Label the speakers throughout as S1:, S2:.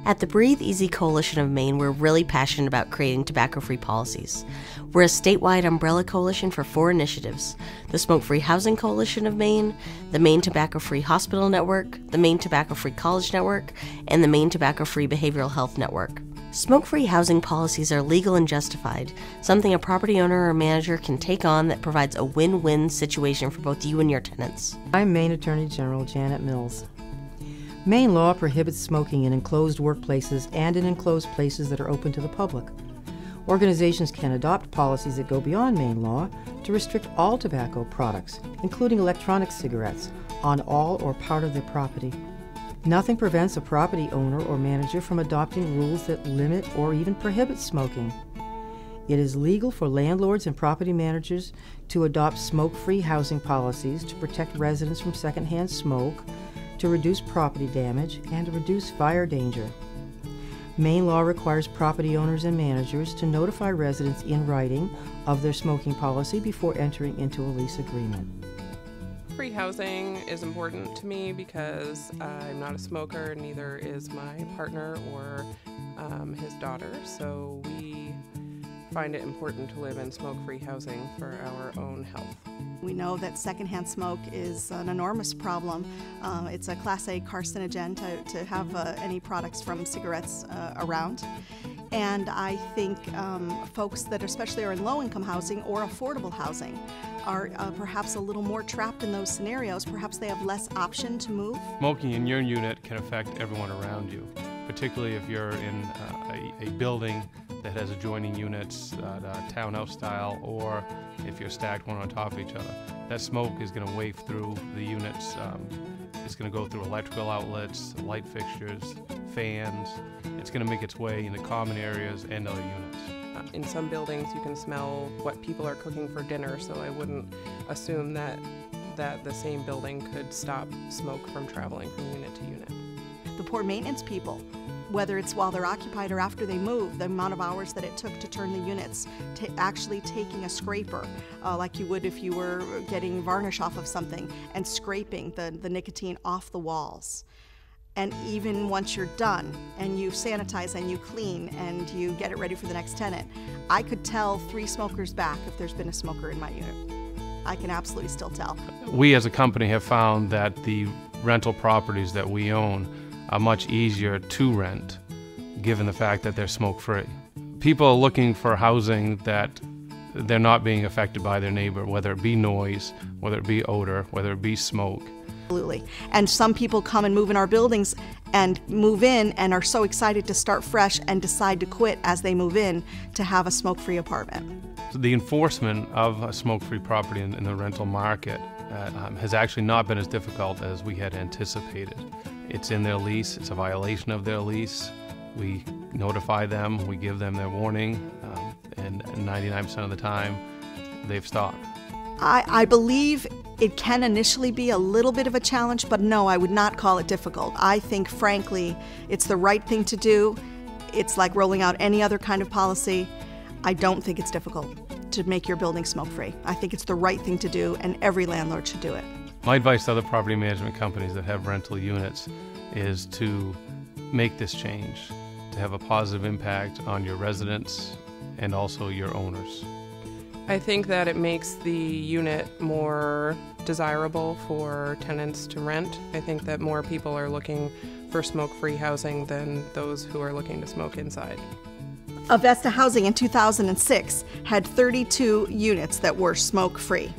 S1: At the Breathe Easy Coalition of Maine, we're really passionate about creating tobacco-free policies. We're a statewide umbrella coalition for 4 initiatives: the Smoke-Free Housing Coalition of Maine, the Maine Tobacco-Free Hospital Network, the Maine Tobacco-Free College Network, and the Maine Tobacco-Free Behavioral Health Network. Smoke-free housing policies are legal and justified, something a property owner or manager can take on that provides a win-win situation for both you and your tenants.
S2: I'm Maine Attorney General Janet Mills. Maine law prohibits smoking in enclosed workplaces and in enclosed places that are open to the public. Organizations can adopt policies that go beyond Maine law to restrict all tobacco products, including electronic cigarettes, on all or part of their property. Nothing prevents a property owner or manager from adopting rules that limit or even prohibit smoking. It is legal for landlords and property managers to adopt smoke-free housing policies to protect residents from secondhand smoke, to reduce property damage, and to reduce fire danger. Maine law requires property owners and managers to notify residents in writing of their smoking policy before entering into a lease agreement.
S3: Free housing is important to me because I'm not a smoker, neither is my partner or his daughter, so we find it important to live in smoke-free housing for our own health.
S4: We know that secondhand smoke is an enormous problem. It's a Class A carcinogen to have any products from cigarettes around. And I think folks that especially are in low-income housing or affordable housing are perhaps a little more trapped in those scenarios. Perhaps they have less option to move.
S5: Smoking in your unit can affect everyone around you, particularly if you're in a building that has adjoining units, townhouse style, or if you're stacked one on top of each other. That smoke is going to wave through the units. It's going to go through electrical outlets, light fixtures, fans. It's going to make its way into common areas and other units.
S3: In some buildings you can smell what people are cooking for dinner, so I wouldn't assume that the same building could stop smoke from traveling from unit to unit.
S4: The poor maintenance people, whether it's while they're occupied or after they move, the amount of hours that it took to turn the units, actually taking a scraper, like you would if you were getting varnish off of something, and scraping the nicotine off the walls. And even once you're done and you sanitize and you clean and you get it ready for the next tenant, I could tell 3 smokers back if there's been a smoker in my unit. I can absolutely still tell.
S5: We as a company have found that the rental properties that we own are much easier to rent, given the fact that they're smoke-free. People are looking for housing that they're not being affected by their neighbor, whether it be noise, whether it be odor, whether it be smoke.
S4: Absolutely. And some people come and move in our buildings and move in and are so excited to start fresh and decide to quit as they move in to have a smoke-free apartment.
S5: So the enforcement of a smoke-free property in the rental market has actually not been as difficult as we had anticipated. It's in their lease, it's a violation of their lease. We notify them, we give them their warning, and 99% of the time they've stopped.
S4: I believe it can initially be a little bit of a challenge, but no, I would not call it difficult. I think, frankly, it's the right thing to do. It's like rolling out any other kind of policy. I don't think it's difficult to make your building smoke-free. I think it's the right thing to do, and every landlord should do it.
S5: My advice to other property management companies that have rental units is to make this change, to have a positive impact on your residents and also your owners.
S3: I think that it makes the unit more desirable for tenants to rent. I think that more people are looking for smoke-free housing than those who are looking to smoke inside.
S4: Avesta Housing in 2006 had 32 units that were smoke-free,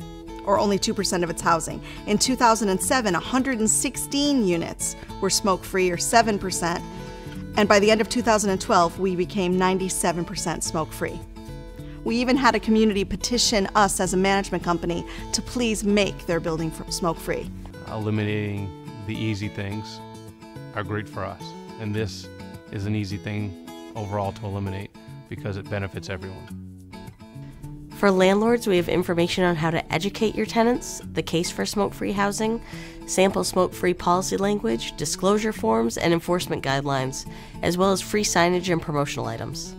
S4: or only 2% of its housing. In 2007, 116 units were smoke-free, or 7%, and by the end of 2012, we became 97% smoke-free. We even had a community petition us as a management company to please make their building smoke-free.
S5: Eliminating the easy things are great for us, and this is an easy thing overall to eliminate because it benefits everyone.
S1: For landlords, we have information on how to educate your tenants, the case for smoke-free housing, sample smoke-free policy language, disclosure forms, and enforcement guidelines, as well as free signage and promotional items.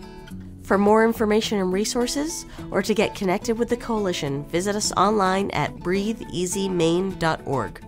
S1: For more information and resources, or to get connected with the coalition, visit us online at breatheeasymaine.org.